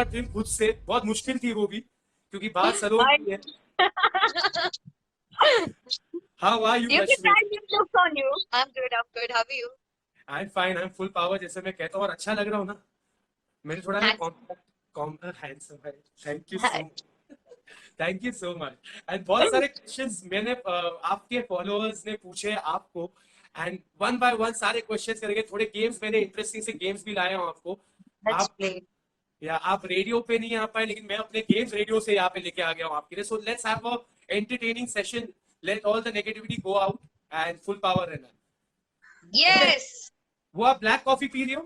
थोड़ा ड्रिंक खुद से, बहुत मुश्किल थी वो भी क्योंकि बात सलोन की है. How are you, You can Rashmi? try new looks on you. I'm good. I'm good. How are you? I'm fine. I'm full power जैसे मैं कहता हूँ, और अच्छा लग रहा हूँ ना. मैंने थोड़ा ना Handsome. हैंडसम है. Thank you so much. Thank you so much. And बहुत सारे क्वेश्चंस मैंने आपके फॉलोअर्स ने पूछे आपको, एंड वन बाय वन सारे क्वेश्चंस करेंगे. थोड़े गेम्स, मैंने इंटरेस्टिंग से गेम्स भी लाया हूँ आपको. Let's आप play. या आप रेडियो पे नहीं आ पाए, लेकिन मैं अपने गेम्स रेडियो से यहाँ पे लेके आ गया हूँ आपके लिए. So let's have a entertaining session. Let all the negativity go out and full power रहना. ओके. Yes. वो आप ब्लैक कॉफी पी रही हो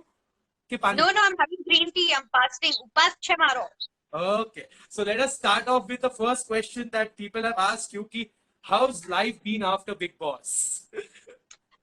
कि पानी? No, no, I'm having green tea. I'm fasting. Upas chhe maro. Okay, so let us start off with the first question that people have asked you ki, how's life been after Big Boss?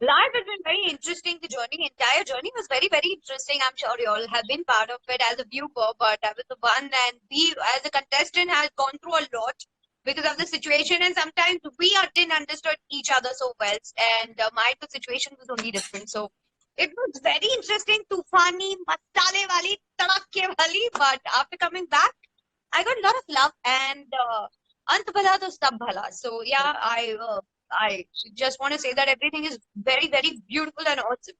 Life has been very interesting. The entire journey was very, very interesting. I'm sure you all have been part of it as a viewer, but I was the one, and we, as a contestant, has gone through a lot because of the situation, and sometimes we didn't understand each other so well, and my situation was only different. So it was very interesting, tufani, masale wali, tadakke wali, but after coming back, I got a lot of love and ant bhala to sab bhala. So yeah, I just want to say that everything is very, very beautiful and awesome.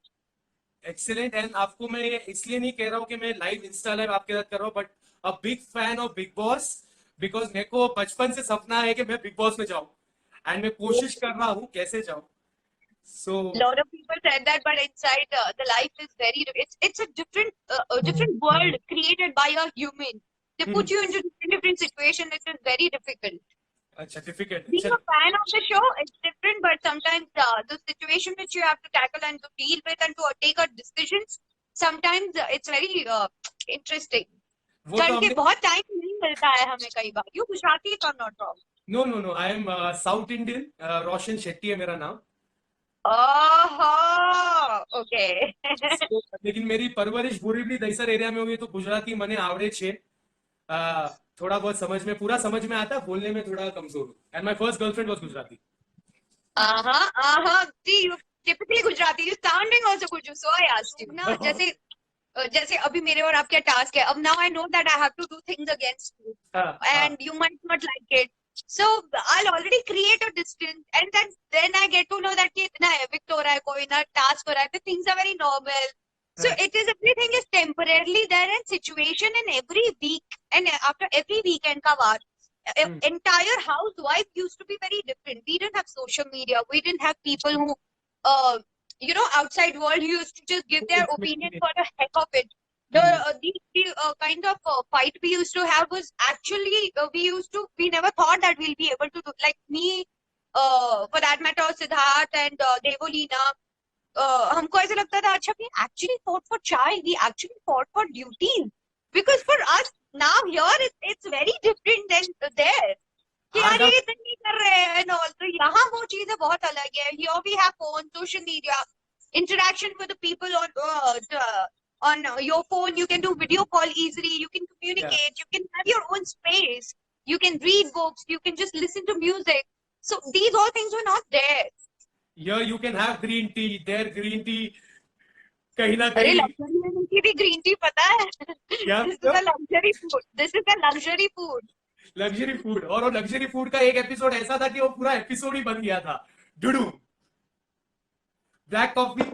Excellent. And आपको मैं ये इसलिए नहीं कह रहा हूँ कि मैं लाइव इंस्टा लाइव आपके साथ कर रहा हूँ, but a big fan of big boss, because मेरे को बचपन से सपना है कि मैं बिग बॉस में जाऊं, एंड मैं कोशिश कर रहा हूँ कैसे जाऊं. सो A lot of people said that, but inside the life is very. It's a different world created by a human. They put you into different situations, which is very difficult. अच्छा, difficult. Being चल. a fan of the show, it's different, but sometimes the situation which you have to tackle and to deal with and to take a decisions, sometimes it's very interesting. वो तो करके हमने. बहुत time नहीं मिलता है हमें कई बार. You Gujarati if I'm not wrong. No no no, I am South Indian. Roshan Shetty है मेरा नाम. Okay. लेकिन मेरी परवरिश बोरीवली दहीसर एरिया में हुई, तो गुजराती मने आवड़े छे. थोड़ा बहुत समझ में, पूरा समझ में आता, बोलने में थोड़ा कमजोर हूँ. And my first girlfriend was Gujarati. See, you typically Gujarati. You sounding also good. So I asked you. ना जैसे अभी मेरे और आपके टास्क है. अब now I know that I have to do things against you, and you might not like it. So I'll already create a distance, and then I get to know that कि इतना evict हो रहा है, कोई ना task हो रहा है. The things are very normal. So it is, everything is temporarily there, and situation in every week and after every weekend का बार. Entire housewife used to be very different. We didn't have social media. We didn't have people who, outside world who used to just give their opinion for the heck of it. The kind of fight we used to have was actually, we never thought that we'll be able to do, like me, for that matter, Siddharth and Devolina. हमको ऐसे लगता था, अच्छा, we actually fought for chai, we actually fought for duties, because for us now here it's very different than there. कि आज यार आप. ये इतना नहीं कर रहे हैं and all. तो यहाँ वो चीजें बहुत अलग है. Here we have phone, social media, interaction with the people on your phone. You can do video call easily. You can communicate. You can have your own space. You can read books. You can just listen to music. So these all things were not there. Here you can have green tea, there green tea, कहीं ना अरे कहीं. Luxury में की भी green tea पता है. क्या? This is a luxury food. This is a luxury food. Luxury food. और वो लग्जरी फूड का एक एपिसोड ऐसा था कि वो पूरा एपिसोड ही बन गया था. Dudu black coffee.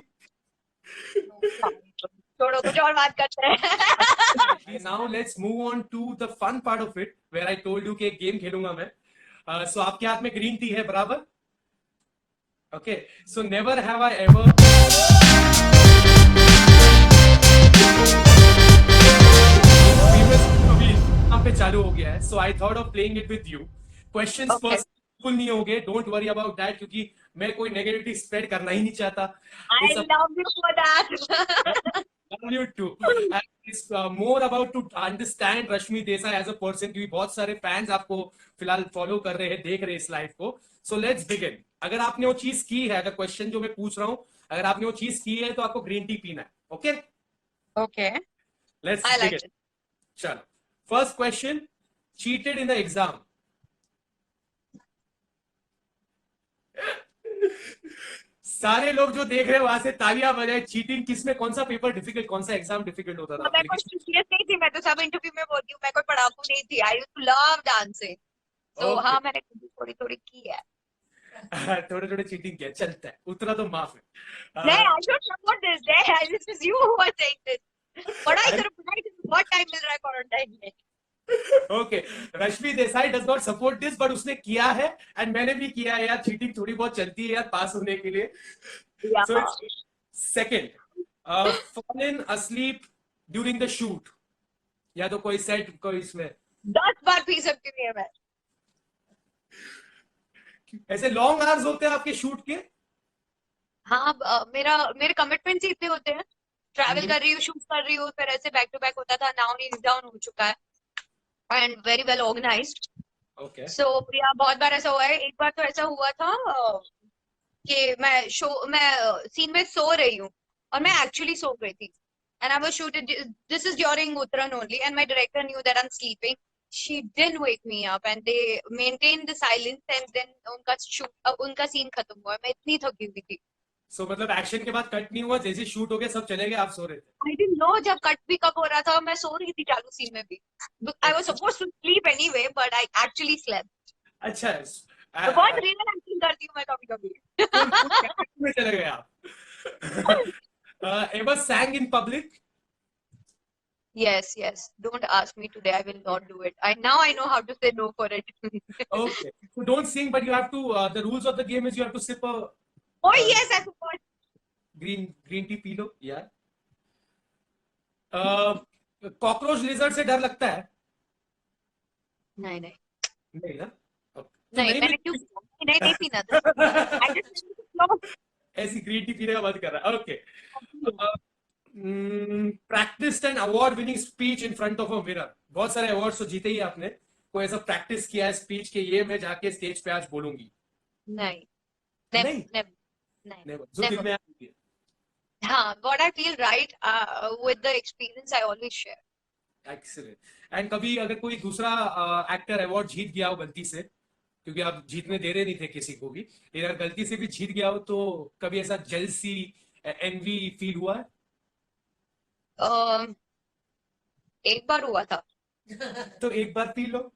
छोड़ो, कुछ और बात करते हैं. Now let's move on to the fun part of it, where I told you कि एक गेम खेलूंगा मैं. So आपके हाथ में ग्रीन टी है बराबर. Okay, so never have I ever. अभी यहाँ पे चालू हो गया है. So I thought of playing it with you. Questions Okay. first बिल्कुल नहीं होंगे. Don't worry about that, क्योंकि मैं कोई नेगेटिविटी स्प्रेड करना ही नहीं चाहता. I love you for that. Love you too. And it's more about to understand Rashmi Desai as a person, क्योंकि बहुत सारे फैंस आपको फिलहाल फॉलो कर रहे हैं, देख रहे हैं इस लाइफ को. So let's begin. अगर आपने वो चीज की है, अगर क्वेश्चन जो मैं पूछ रहा हूँ, अगर आपने वो चीज की है, तो आपको ग्रीन टी पीना है. Okay, Okay. Let's I like begin. it. चलो, first question. Cheated in the exam. सारे लोग जो देख रहे हैं वहां से तालियां बजाए। चीटिंग किस में, कौन सा पेपर डिफिकल्ट, कौन सा एग्जाम डिफिकल्ट होता था? मैं कोई सीरियस नहीं थी, मैं तो सब इंटरव्यू में बोलती हूँ, मैं कोई पढ़ाकू नहीं थी। I used to love dancing, तो ओके। हाँ मैंने थोड़ी थोड़ी की है। थोड़े थोड़े चीटिंग किया, चलता है, उतना तो माफ है। नहीं, I don't support this, this is you who are saying this. पढ़ाई करो, पढ़ाई करो, बहुत टाइम मिल रहा है क्वारंटाइन में। Okay, Rashmi Desai does not support this, but उसने किया है एंड मैंने भी किया है यार। चीटिंग थोड़ी बहुत चलती है यार पास होने के लिए। So second, fallen asleep during the shoot, या तो कोई सेट कोई इसमें 10 बार पी सकती हूँ मैं। ऐसे लॉन्ग आवर्स होते हैं आपके शूट के? हाँ, मेरे कमिटमेंट्स ही इतने होते हैं। ट्रैवल कर रही हूँ, शूट कर रही हूँ, फिर ऐसे बैक टू बैक होता था। नाउ नीज डाउन हो चुका है and very well organised. Okay. So या बहुत बार ऐसा हुआ है। एक बार तो ऐसा हुआ था कि मैं सीन में सो रही हूँ और मैं एक्चुअली सो गई थी। And I was shooting, this is during Uttarayan only, and my director knew that I am sleeping. She didn't wake me up and they maintain the silence, and then उनका सीन खत्म हुआ। मैं इतनी थकी हुई थी। सो मतलब एक्शन के बाद कट नहीं हुआ, जैसे शूट हो गया सब चले गए, आप सो रहे थे? आई डिडंट नो जब कट भी कब हो रहा था। मैं सो रही थी चालू सीन में भी। I was supposed to sleep anyway, but I actually slept. अच्छा। तो बहुत रियल एक्टिंग करती हूँ मैं कभी कभी। में चले गए आप। Ever sang in public? Yes, yes. Don't ask me today. I will not do it. Now I know how to say no for it. Okay, so don't sing, but you have to, the rules of the game is you have to sip a Oh yes, I forgot. green tea पी लो यार। Cockroach lizard से डर लगता है? नहीं नहीं नहीं ना? Okay. तो नहीं, मैंने क्यों नहीं नहीं पीना था। I just no. ऐसी ग्रीन टी पीने का मन कर रहा है। Okay. Practised and award winning speech in front of a mirror, बहुत सारे अवार्ड्स तो जीते ही आपने। कोई ऐसा प्रैक्टिस किया है स्पीच के, ये मैं जाके स्टेज पे आज बोलूंगी? नहीं, नहीं, never, नहीं, नहीं, जो दिल में आती है। हाँ, what I feel right with the experience I always share. Excellent. And कभी अगर कोई दूसरा एक्टर अवार्ड जीत गया हो गलती से, क्योंकि आप जीतने दे रहे नहीं थे किसी को भी, लेकिन अगर गलती से भी जीत गया हो, तो कभी ऐसा जेलसी, एनवी फील हुआ है? एक बार हुआ था। तो एक बार पी लो।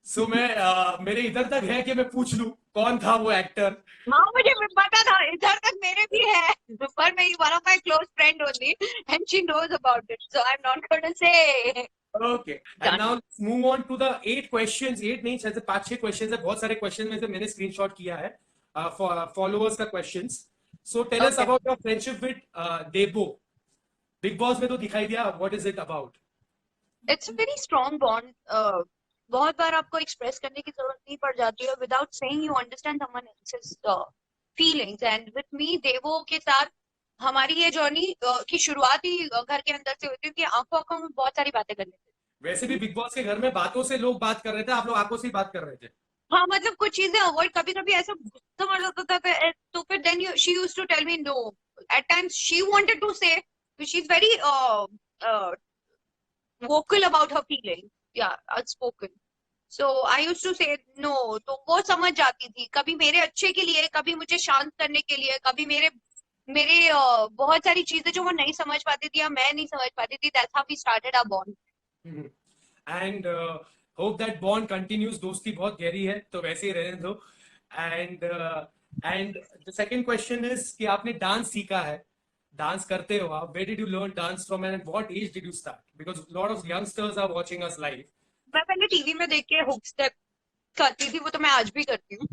सो मेरे इधर तक है कि मैं पूछ लूं कौन था वो एक्टर? हाँ, मुझे पता था, इधर तक मेरे भी है, पर मैं one of my close friend only and she knows about it, so I'm not going to say. Okay, and now let's move on to the 8 questions। 8 नहीं, शायद 5-6 questions है। बहुत सारे questions में से मैंने screenshot किया है followers का questions। So tell us about your friendship with Debo। Big Boss में तो दिखाई दिया, what is it about? It's a very strong bond. बहुत बार आपको एक्सप्रेस करने की जरूरत नहीं पड़ जाती है। Without saying you understand someone else's feelings, and with me देवो के साथ हमारी ये जर्नी की शुरुआत ही घर के अंदर से हुई थी कि आंखों आंखों में बहुत सारी बातें कर लेते थे। वैसे भी बिग बॉस के घर में बातों से लोग बात कर रहे थे, आप लोग आंखों से ही बात कर रहे थे। हाँ, मतलब कुछ चीजें अवॉइड, कभी कभी ऐसा गुस्सा मर जाता था, तो फिर then she used to tell me नो। At times she wanted to say, she is very vocal about her feelings, yeah, outspoken. So I used to say no, तो वो समझ जाती थी, कभी मेरे अच्छे के लिए, कभी मुझे शांत करने के लिए, कभी मेरे मेरे बहुत सारी चीजें जो वो नहीं समझ पाती थी या मैं नहीं समझ पाती थी। That's how we started our bond. And hope that bond continues। दोस्ती बहुत गहरी है, तो वैसे ही रहने दो। And the second question is कि आपने डांस सीखा है, डांस करते हो आप, where did you learn dance from and at what age did you start? Because a lot of youngsters are watching us live। मैं पहले टीवी में देख के हुक स्टेप करती थी, वो तो मैं आज भी करती हूँ।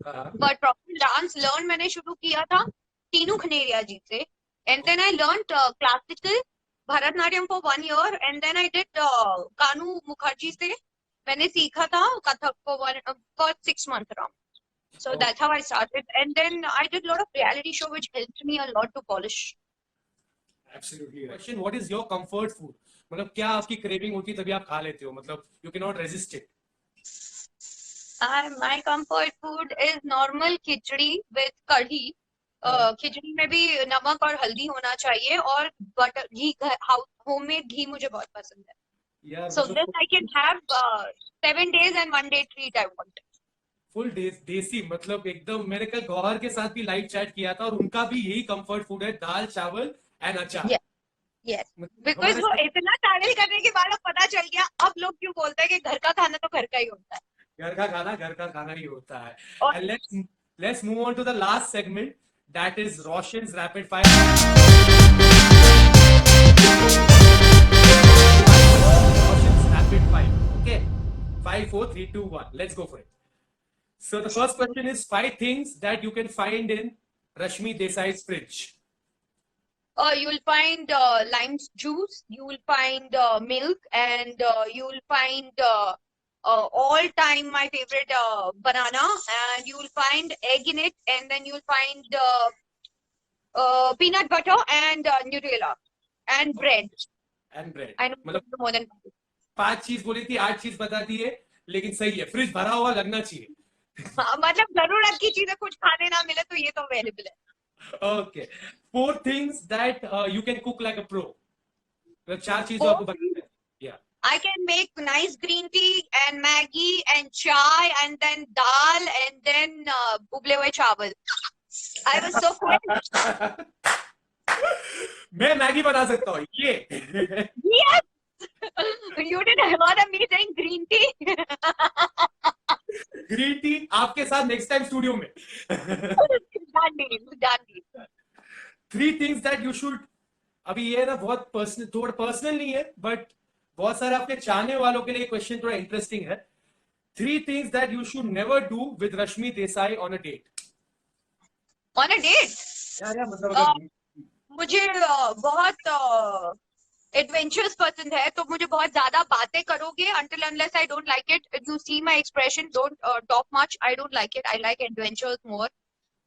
बट प्रॉपर डांस लर्न मैंने शुरू किया था टीनू खनेरिया जी से, and then I learn classical Bharatanatyam for 1 year, and then I did Kanu Mukherjee से मैंने सीखा था Kathak for 6 months around. So that's how I started, and then I did a lot of reality show which helped me a lot to polish. Absolutely right. Question, what is your comfort food? मतलब क्या आपकी craving होती है तभी आप खा लेते हो, मतलब you cannot resist it? My comfort food is normal khichdi with कढ़ी। खिचड़ी में भी नमक और हल्दी होना चाहिए, और बटर घी, होममेड घी मुझे बहुत पसंद है। यार So मतलब this I can have 7 days and 1 day treat I want. Full देसी, मतलब एकदम। मैंने कल गौहर के साथ भी लाइव चैट किया था और उनका भी यही कंफर्ट फूड है, दाल चावल एंड अचार। Yes, yes. मतलब Because वो इतना ट्रैवल करने के बाद अब पता चल गया, अब लोग क्यों बोलते हैं कि घर का खाना तो घर का ही होता है। घर का खाना ही होता है। और and let's move on to the last segment, that is Roshan's rapid fire. Roshans rapid fire. Okay, 5, 4, 3, 2, 1. Let's go for it. So the first question is 5 things that you can find in Rashmi Desai's fridge. you'll find lime juice, you'll find milk, and you'll find all time my favorite banana, and you'll find egg in it, and then you'll find peanut butter and Nutella and bread. And bread. I know मतलब more than 5 चीज बोली थी, 8 चीज बता दी है, लेकिन सही है, फ्रिज भरा हुआ लगना चाहिए। हाँ, मतलब जरूरत की चीजें कुछ खाने ना मिले तो ये तो अवेलेबल है। Okay, 4 things that you can cook like a pro. मतलब 4 चीज जो 4 आपको बनाते हैं। Yeah. I can make nice green tea and Maggie and chai and then dal and then uble hue chawal. I was so quick. मैं Maggi बना सकता हूँ ये। Yes! You didn't hear me saying green tea? Green tea आपके साथ next time studio में। Done deal, done deal. 3 things that you should, अभी ये ना बहुत पर्सनल, थोड़ा पर्सनल नहीं है, बट बहुत सारे आपके चाहने वालों के लिए क्वेश्चन थोड़ा इंटरेस्टिंग है। 3 things that you should never do with Rashmi Desai on a date. On a date? यार मतलब अगर मुझे बहुत एडवेंचरस पसंद है, तो मुझे बहुत ज्यादा बातें करोगे until unless I don't like it. You see my expression, don't talk much. I don't like it. I like adventures more.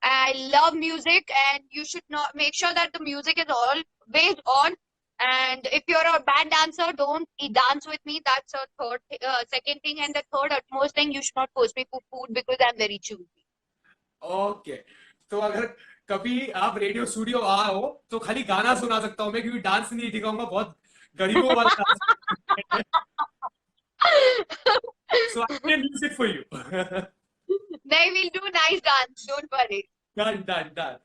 I love music, and you should not make sure that the music is always on. And if you're a bad dancer, don't dance with me. That's a second thing. And the third utmost thing, you should not force me for food because I'm very choosy. Okay, तो अगर कभी आप radio studio आओ तो खाली गाना सुना सकता हूँ मैं, क्योंकि डांस नहीं दिखाऊंगा, बहुत गरीबों वाला dance. So I play music for you. They will do nice dance. Don't worry. Done.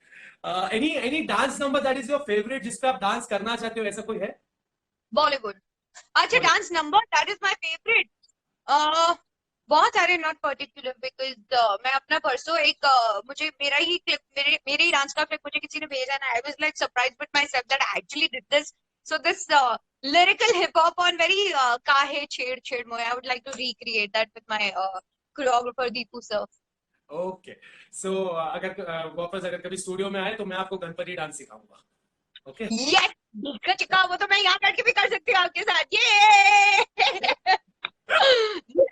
Any dance number that is your favorite, जिस पे आप डांस करना चाहते हो, ऐसा कोई है? Bollywood. अच्छा, dance number that is my favorite. बहुत सारे, not particular, because मैं अपना परसों एक मुझे मेरा ही क्लिप, मेरे ही डांस का क्लिप मुझे किसी ने भेजा ना, I was like surprised with myself that I actually did this. So this lyrical hip hop on very काहे छेड़ छेड़ मोए, I would like to recreate that with my choreographer Deepu sir. Okay, so अगर वापस अगर कभी studio में आए तो मैं आपको गणपति डांस सिखाऊंगा। ओके, Yes, ढीका चिका, वो तो मैं यहाँ करके भी कर सकती हूँ आपके साथ। ये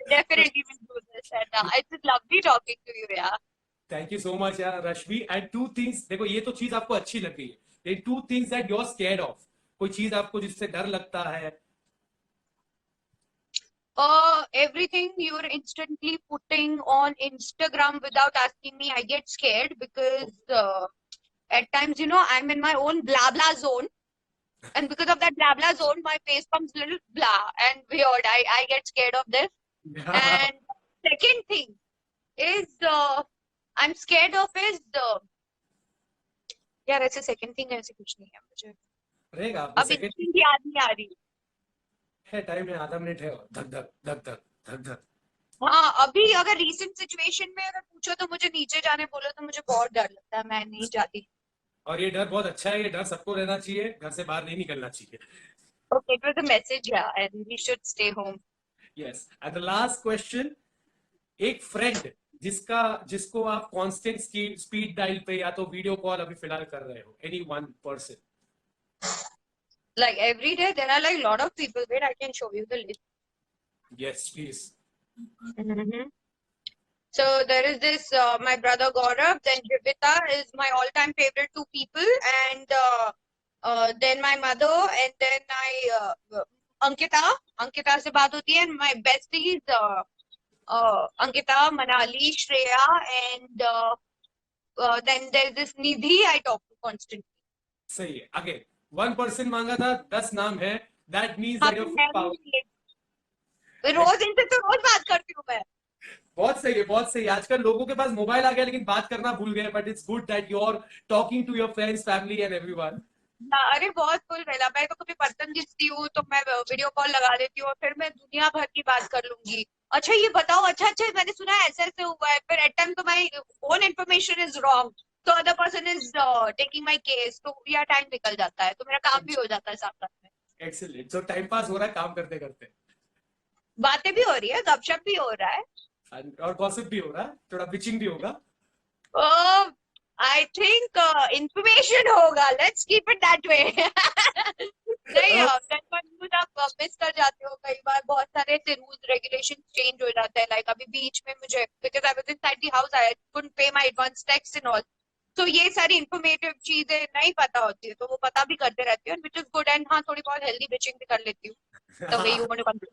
definitely will do this, and it's just lovely talking to you, yeah. Thank you so much यार रश्मि। एंड 2 थिंग्स, देखो ये तो चीज आपको अच्छी लग रही है, लेकिन 2 things that you are scared of, कोई चीज आपको जिससे डर लगता है? Everything you're instantly putting on Instagram without asking me, I get scared because at times, you know, I'm in my own blah blah zone, and because of that blah blah zone, my face comes little blah and weird. I get scared of this. And second thing is I'm scared of is यार ऐसे second thing ऐसे कुछ नहीं है मुझे, रहेगा अब second instant याद नहीं आ रही है, टाइम है, आधा मिनट है, धक धक धक धक धक धक। हाँ, अभी अगर recent situation में अगर पूछो तो मुझे नीचे जाने बोलो तो मुझे बहुत डर लगता है, मैं नहीं जाती। और ये डर बहुत अच्छा है, ये डर सबको रहना चाहिए, घर से बाहर नहीं निकलना चाहिए। Okay, it was a message, yeah, and we should stay home. Yes, and the last question, एक फ्रेंड जिसको आप कांस्टेंट स्पीड डायल पे या तो वीडियो कॉल अभी फिलहाल कर रहे हो, any one person? Like every day there are like a lot of people. Wait, I can show you the list. Yes, please. So there is this my brother Gaurav, then Jivita is my all-time favorite 2 people, and then my mother, and then I Ankita से बात होती है, and my besties Ankita, Manali, Shreya, and then there's this Nidhi I talk to constantly. सही है। Again 1 person मांगा था, 10 नाम है, that means that your full power. रोज इनसे तो रोज बात करती हूँ मैं। बहुत सही है, बहुत सही है। आजकल लोगों के पास मोबाइल आ गया लेकिन बात करना भूल गए, but it's good that you are talking to your friends, family and everyone. अरे बहुत फुल मिला। मैं तो कभी बर्तन घिसती हूँ तो मैं वीडियो कॉल लगा देती हूँ और फिर मैं दुनिया भर की बात कर लूंगी। अच्छा ये बताओ, अच्छा अच्छा मैंने सुना है ऐसे ऐसे हुआ है, फिर एट टाइम तो my own information is wrong, तो other person is taking my case, तो या टाइम निकल जाता है, तो मेरा काम भी हो जाता है साथ साथ में। एक्सीलेंट। सो टाइम पास हो रहा है काम करते करते, बातें भी हो रही है, गपशप भी हो रहा है, और गॉसिप भी हो रहा है, थोड़ा पिचिंग भी होगा। आई थिंक इंफॉर्मेशन होगा, let's keep it that way. नहीं न्यूज आप मिस कर जाते हो कई बार, बहुत सारे रूल्स रेगुलेशन चेंज हो जाते हैं। लाइक अभी बीच में मुझे, because I was inside the house, I couldn't pay my advance tax and all, तो ये सारी इंफॉर्मेटिव चीजें नहीं पता होती है, तो वो पता भी करते रहती हूँ, व्हिच इज गुड। एंड हाँ, थोड़ी बहुत हेल्दी बिचिंग भी कर लेती हूँ, the way you want to.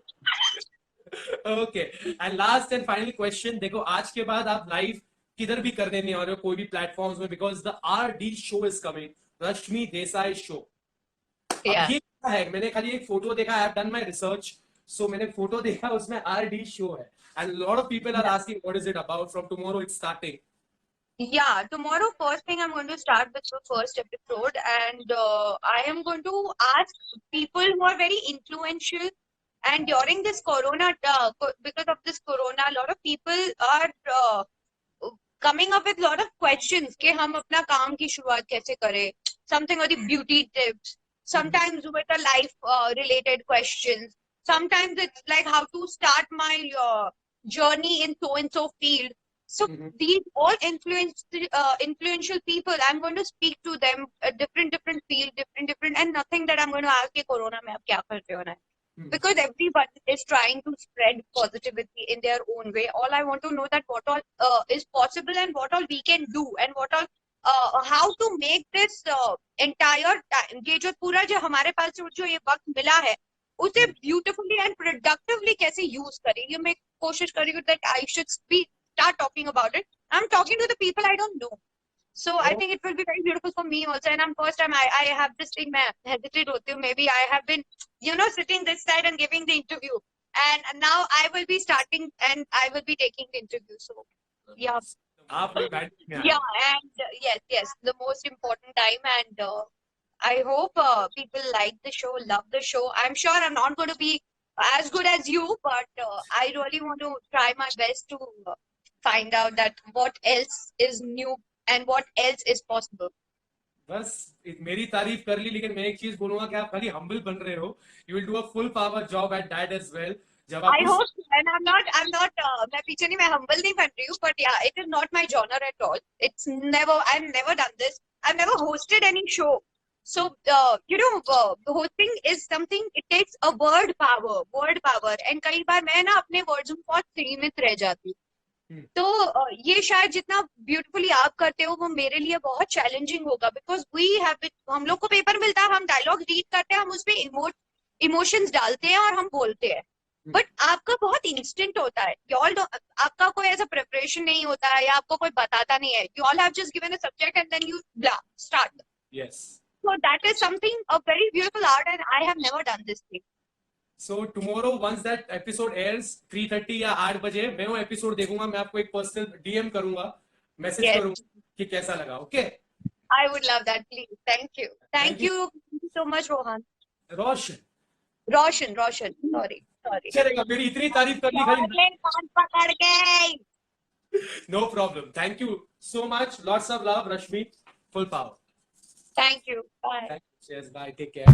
Okay, and last and final question. देखो आज के बाद आप लाइव किधर भी करने नहीं आ रहे हो, कोई भी प्लेटफॉर्म्स में, because the RD show is coming, Rashmi Desai show. अब ये क्या है? मैंने खाली एक फोटो देखा, I have done my research, so मैंने फोटो देखा, उसमें RD शो है, and lot of people are asking what is it about, from tomorrow it's starting. Yeah, tomorrow, first thing, I'm going to start with the first episode, and I am going to ask people who are very influential. And during this corona, because of this corona, a lot of people are coming up with a lot of questions कि हम अपना काम की शुरुआत कैसे करें, something or the beauty tips, sometimes with the life related questions, sometimes it's like how to start my journey in so and so field. So these all influential people, I'm going to speak to them, different field, different, and nothing that I'm going to ask कि corona में आप क्या करते हो ना, because everyone is trying to spread positivity in their own way. All I want to know that what all is possible and what all we can do, and what all how to make this entire time, ये जो पूरा जो हमारे पास जो ये वक्त मिला है, उसे beautifully and productively कैसे use करें, ये मैं कोशिश कर रही हूँ that I should start talking about it. I'm talking to the people I don't know. So I think it will be very beautiful for me also. And I'm first time I have this thing, मैं hesitate होती हूँ. Maybe I have been, sitting this side and giving the interview. And now I will be starting and I will be taking the interview. So, yeah. Yeah, and yes, the most important time. And I hope people like the show, love the show. I'm sure I'm not going to be as good as you, but I really want to try my best to find out that what else is new and what else is possible. बस मेरी तारीफ कर ली, लेकिन मैं एक चीज बोलूंगा कि आप खाली हम्बल बन रहे हो, you will do a full power job at that age as. जब आप I hope, and I'm not मैं पीछे नहीं, मैं humble नहीं बन रही हूँ, but yeah, it is not my genre at all. It's never, I've never done this. I've never hosted any show. So, hosting is something, it takes a word power, and कई बार मैं ना अपने words में बहुत सीमित रह जाती हूँ। तो ये शायद जितना ब्यूटीफुली आप करते हो वो मेरे लिए बहुत चैलेंजिंग होगा, बिकॉज हम लोग को पेपर मिलता है, हम डायलॉग रीड करते हैं, हम उसमें इमोशंस डालते हैं और हम बोलते हैं, बट आपका बहुत इंस्टेंट होता है। आपका कोई ऐसा प्रिपरेशन नहीं होता है या आपको कोई बताता नहीं है, you all have just given a subject and then you start. Yes, so that is something a very beautiful art, and I have never done this thing. So tomorrow once that episode airs 3:30 या 8 बजे, मैं वो episode देखूंगा, मैं आपको एक personal DM करूंगा, message करूंगा कि कैसा लगा। Okay, I would love that, please. Thank you so much, Rohan. Roshan, sorry. चलेगा, मेरी इतनी तारीफ कर ली खाली, पकड़ गए। no problem. Thank you so much, lots of love, Rashmi, full power. Thank you, bye. Cheers, bye, take care.